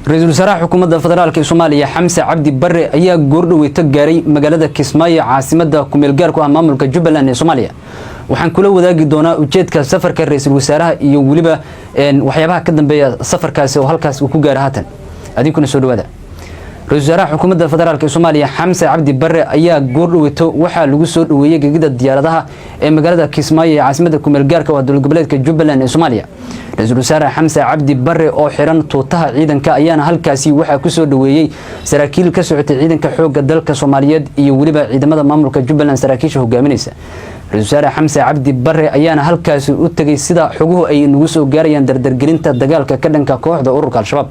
رئيس الوزراء حكومة الفدرالية الصومالية حمزة عبد بري ayaa goordhow tagaaray magaalada Kismaayo caasimada kumeel gaarka ah maamulka Jubbaland ee Soomaaliya waxaan kula wadaagi doonaa ujeedka safarka ra'iisul wasaaraha iyo waliba waxyaabaha ka dambeeya safarkaasi oo halkaas uu ku gaaray haatan adinkuna soo dhawaada رئيس الوزراء حكومة الفدرالية الصومالية حمزة عبد بري ayaa goordhow waxa lagu soo dhaweeyay gegida diyaaradaha ee magaalada Kismaayo caasimada kumeel gaarka ah dowlad goboleedka Jubbaland ee Soomaaliya رئيس الوزراء حمزة عبد بري oo xiran tuutaha ciidanka ayaana halkaasi waxa ku soo dhaweeyay saraakiil ka socotay ciidanka xoogga dalka Soomaaliyeed iyo waliba ciidamada maamulka Jubbaland saraakiisha hogaaminaysa رئيس الوزراء حمزة عبد بري ayaana halkaasi u tagay sida xoguhu ay nagu soo gaarayaan dardargelinta dagaalka ka dhanka kooxda ururka al-shabaab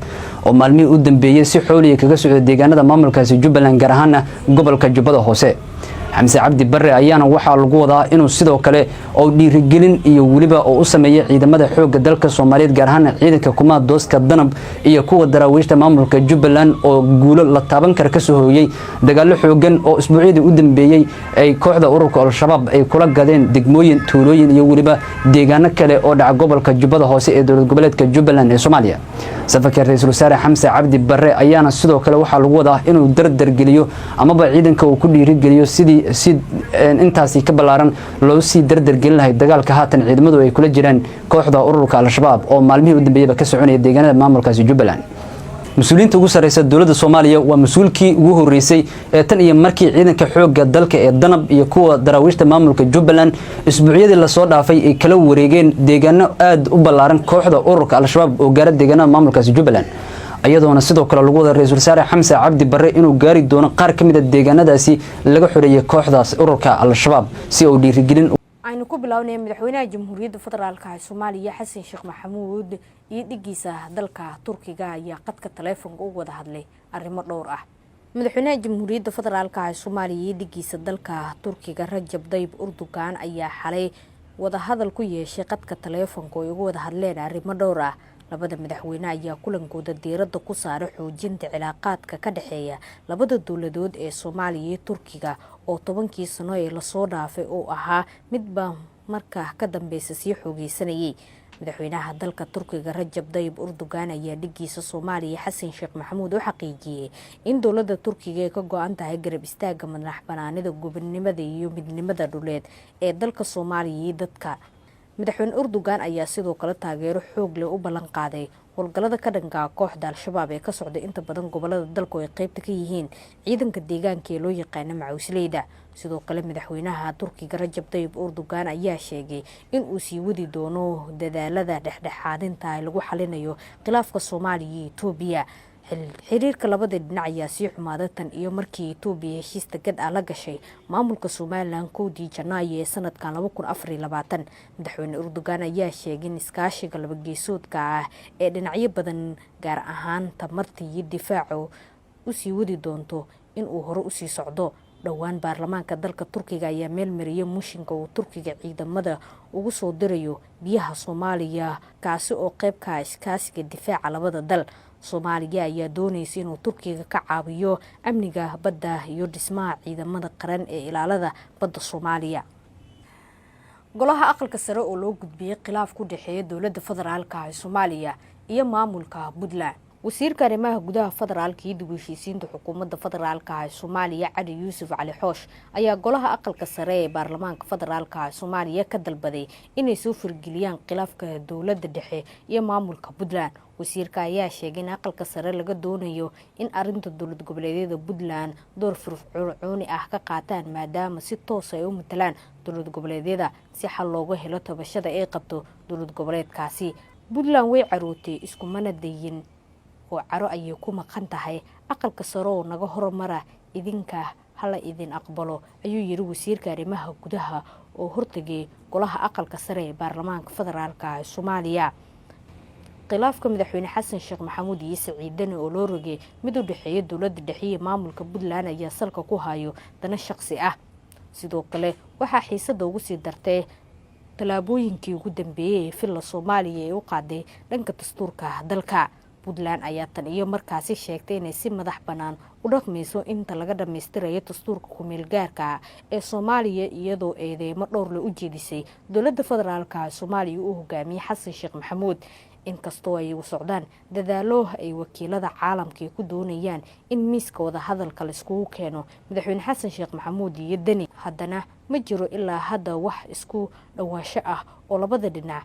oo maalmihii u dambeeyay si xooliye kaga socday deegaanada maamulkaasi Jubbaland gaar ahaan gobolka Jubbada Hoose حمزة عبد بري ayaana waxa lagu wadaa inuu sidoo kale oo dhiirigelin iyo waliba oo u sameeyay ciidamada xoogga dalka Soomaaliyeed gaar ahaan ciidanka kumaad dooska danab iyo kuwa daraawiishta maamulka Jubbaland oo guulo la taaban kar ka soo hooyay dagaalo xoogan oo isbuucyadii u dambeeyay ay kooxda ururka al-shabaab ay kula gadeen degmooyin tuulooyin iyo waliba deegaano kale oo dhaca gobolka Jubbada Hoose ee dowlad goboleedka Jubbaland ee Soomaaliya safarka ra'iisul wasaare Xamse Cabdi Barre ayaana sidoo kale waxa lagu wadaa inuu dardar geliyo amaba ciidanka uu ku dhiirigeliyo sidii intaasi ka balaaran loo sii dardar gelin lahayd dagaalka haatan ciidamadu ay kula jiraan kooxda ururka al-shabaab oo maalmihii u dambeeyay ka soconaya deegaanada maamulkaasi Jubbaland مسؤولين تقول رئيس الدولة الصومالية ومسؤولكي وهو الرئيسي تاني مركي عيدن كحوج الدلك الضنب يكون دراويش تمام كجبلان أسبوعية اللي صار في كلو وريجين ديجانا آد وبلارن كوحدة أورك على الشباب وجارد ديجانا مملكة جبلان أيضا نصدق كلا لجوء الرئيس الوزراء حمزة عبد بري إنه جاري دون قار كمية الديجانا داسي لجو حرية كوحدة أورك على الشباب سي أو دي رجلين aynu ku bilownay madaxweynaha jamhuuriyadda federaalka ee Soomaaliya Xasan Sheekh Maxamuud iyo dhigiisa dalka Turkiga ayaa qadka taleefanka ugu wada hadlay arrimo dhowr ah madaxweynaha jamhuuriyadda federaalka ee Soomaaliya iyo dhigiisa dalka Turkiga Rajab Tayyip Erdogan ayaa xalay wada hadal ku yeeshay qadka taleefanka oo ugu wada hadleen arrimo dhowr ah labada madaxweyne ayaa kulankooda diiradda ku saaray xoojinta cilaaqaadka ka dhaxeeya labada dawladood ee Soomaaliya iyo Turkiga oo 10 sano ee la soo dhaafay oo ahaa midba marka ka dambeysay si xoogeysanayay madaxweynaha dalka Turkiga Rajab Tayyip Erdogan ayaa dhigiisa Soomaaliya Xasan Sheekh Maxamuud u xaqiijiyay in dawladda Turkiga ay ka go'an tahay garab istaaga madaxbannaanida gobonimada iyo midnimada dhuleed ee dalka Soomaaliya iyo dadka madaxweyne Erdogan ayaa sidoo kale taageero xoog leh u ballan qaaday howlgallada ka dhanka kooxda al-shabaab ee ka socda inta badan gobolada dalka oo ay qaybta ka yihiin ciidanka deegaanka ee loo yaqaan Macawisleyda sidoo kale madaxweynaha Turkiga Rajab Tayyip Erdogan ayaa sheegay in uu sii wadi doono dadaalada dhexdhexaadinta ee lagu xalinayo khilaafka Soomaaliya iyo Itoobiya xiriirka labada dhinac ayaa sii xumaaday tan iyo markii Itoobiya heshiis degdeg ah la gashay maamulka Soomaaliland 1 Janaayo ee sanadkan 2024 madaxweyne Erdogan ayaa sheegay in iskaashiga laba geesoodka ah ee dhinacyo badan gaar ahaan tamarta iyo difaaca u sii wadi doonto in uu hore u sii socdo dhawaan baarlamaanka dalka Turkiga ayaa meel mariyay mushinka uu Turkiga ciidamada ugu soo dirayo biyaha Soomaaliya kaasi oo qayb ka ah iskaashiga difaaca labada dal Soomaaliya ayaa doonaysa inuu Turkiga ka caawiyo amniga badda iyo dhismaha ciidamada qaran ee ilaalada badda Soomaaliya golaha aqalka sare oo loo gudbiyay khilaaf ku dhaxeeya dawladda federaalka ee Soomaaliya iyo maamulka Puntland wasiirka arrimaha gudaha federaalka iyo dib u heshiisiinta xukuumadda federaalka ee Soomaaliya Cali Yuusuf Cali Xoosh ayaa golaha aqalka sare ee baarlamaanka federaalka ee Soomaaliya ka dalbaday inay soo furgeliyaan khilaafka dawladda dhexe iyo maamulka Puntland wasiirka ayaa sheegay in aqalka sare laga doonayo in arinta dawlad goboleedyada Puntland door firfircoon ah ka qaataan maadaama si toos ah ay u matalaan dawlad goboleedyada si xal looga helo tabashada ay qabto dawlad goboleedkaasi Puntland way carootay isku manadayin oo caro ayay ku maqan tahay aqalka sare oo naga hormara idinka hala idin aqbalo ayuu yiri wasiirka arrimaha gudaha oo hortagay golaha aqalka sare ee baarlamaanka federaalka ee Soomaaliya khilaafka madaxweyne Xasan Sheekh Maxamuud iyo Saciid Dani oo loo rogay mid u dhaxeeya dawladda dhexe iyo maamulka Puntland ayaa salka ku hayo dana shakhsi ah sidoo kale waxa xiisada ugu sii dartay talaabooyinkii ugu dambeeyay ee filla Soomaaliya ee u qaaday dhanka dastuurka dalka Puntland ayaa tan iyo markaasi sheegtay inay si madax banaan u dhaqmayso inta laga dhameystirayo dastuurka ku meel gaarka ee Soomaaliya iyadoo eedeymo dhowr la u jeedisay dawladda federaalka Soomaaliya uu hogaamiyay Xasan Sheekh Maxamuud inkastoo ay u socdaan dadaalo ay wakiilada caalamka ku doonayaan in miiska wada hadalka la iskugu keeno madaxweyne xasan sheekh maxamuud iyo deni, haddana ma jiro ilaa hadda wax isku dhawaansho ah oo labada dhinac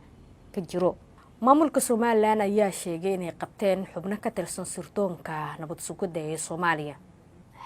ka jiro. maamulka Somaliland ayaa sheegay inay qabteen xubno ka tirsan sirdoonka nabad sugidda ee Soomaaliya.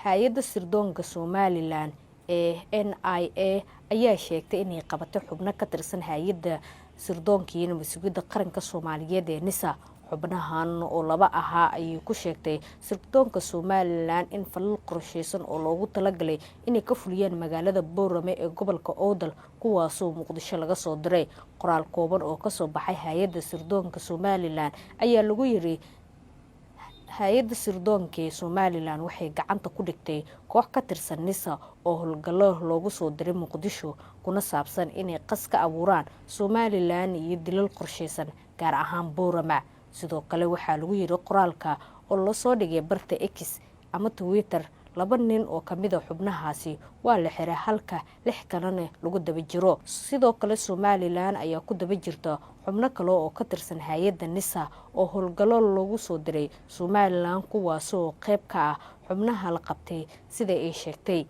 hay'adda sirdoonka Somaliland ee NIA ayaa sheegtay inay qabatay xubno ka tirsan hay'adda sirdoonka iyo nabad sugidda qaranka Soomaaliyeed ee NISA. xubnahan oo laba ahaa ayay ku sheegtay sirdoonka Somaliland in falal qorsheysan oo loogu talagalay inay ka fuliyaan magaalada Boorame ee gobolka Awdal, kuwaasoo Muqdisho laga soo diray. qoraal kooban oo ka soo baxay hay'adda sirdoonka Somaliland ayaa lagu yiri hay'adda sirdoonka ee Somaliland waxay gacanta ku dhigtay koox ka tirsan NISA oo howlgallo loogu soo diray Muqdisho kuna saabsan inay qas ka abuuraan Somaliland iyo dilal qorsheysan gaar ahaan Boorama. sidoo kale waxaa lagu yiri qoraalka oo la soo dhigay barta X ama Twitter, 2 nin oo kamid ah xubnahaasi waa la xiray halka 6 kalena lagu daba jiro. sidoo kale Somaliland ayaa ku daba jirta xubno kale oo ka tirsan hay'adda NISA oo howlgallo loogu soo diray Somaliland, kuwaasoo qayb ka ah xubnaha la qabtay sida ay sheegtay.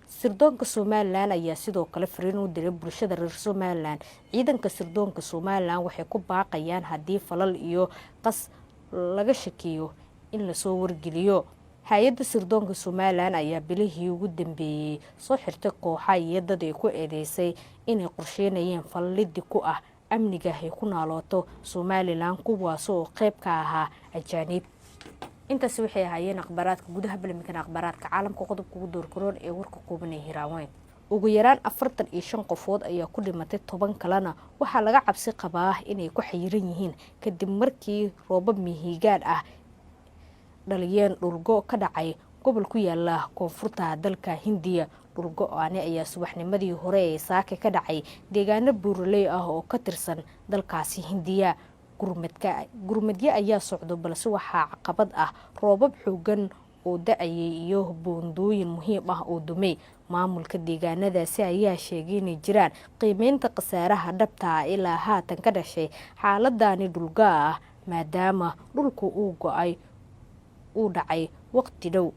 sirdoonka Somaliland ayaa sidoo kale fariin u diray bulshada reer Somaliland. ciidanka sirdoonka Somaliland waxay ku baaqayaan haddii falal iyo qas laga shakiyo in la soo wargeliyo. hay'adda sirdoonka Somaliland ayaa bilihii ugu dambeeyay soo xirtay kooxo iyo dad ay ku eedeysay inay qorsheynayeen falal liddi ku ah amniga ay ku naalooto Somaliland, kuwaasoo qayb ka ahaa ajaanib. intaas waxay ahaayeen akhbaaraadka gudaha balmikan akhbaaraadka caalamka. qodobka ugu doorkaroon ee warka kooban ee Hiiraaweyn. ugu yaraan 45 qofood ayaa ku dhimatay, 10 kalena waxaa laga cabsi qabaa inay ku xayiran yihiin kadib markii roobab mihigaan ah dhaliyeen dhulgo ka dhacay gobol ku yaala koonfurta dalka Hindiya. dhulgo-aane ayaa subaxnimadii hore ee saaka ka dhacay deegaano buuraley ah oo ka tirsan dalkaasi Hindiya. gurmadyo ayaa socdo, balse waxaa caqabad ah roobab xoogan oo da'ayay iyo boondooyin muhiim ah oo dumay. maamulka deegaanadaasi ayaa sheegay inay jiraan qiimeynta khasaaraha dhabta ah ilaa haatan ka dhashay xaaladani dhulga ah, maadaama dhulku uu dhacay waqti dhow.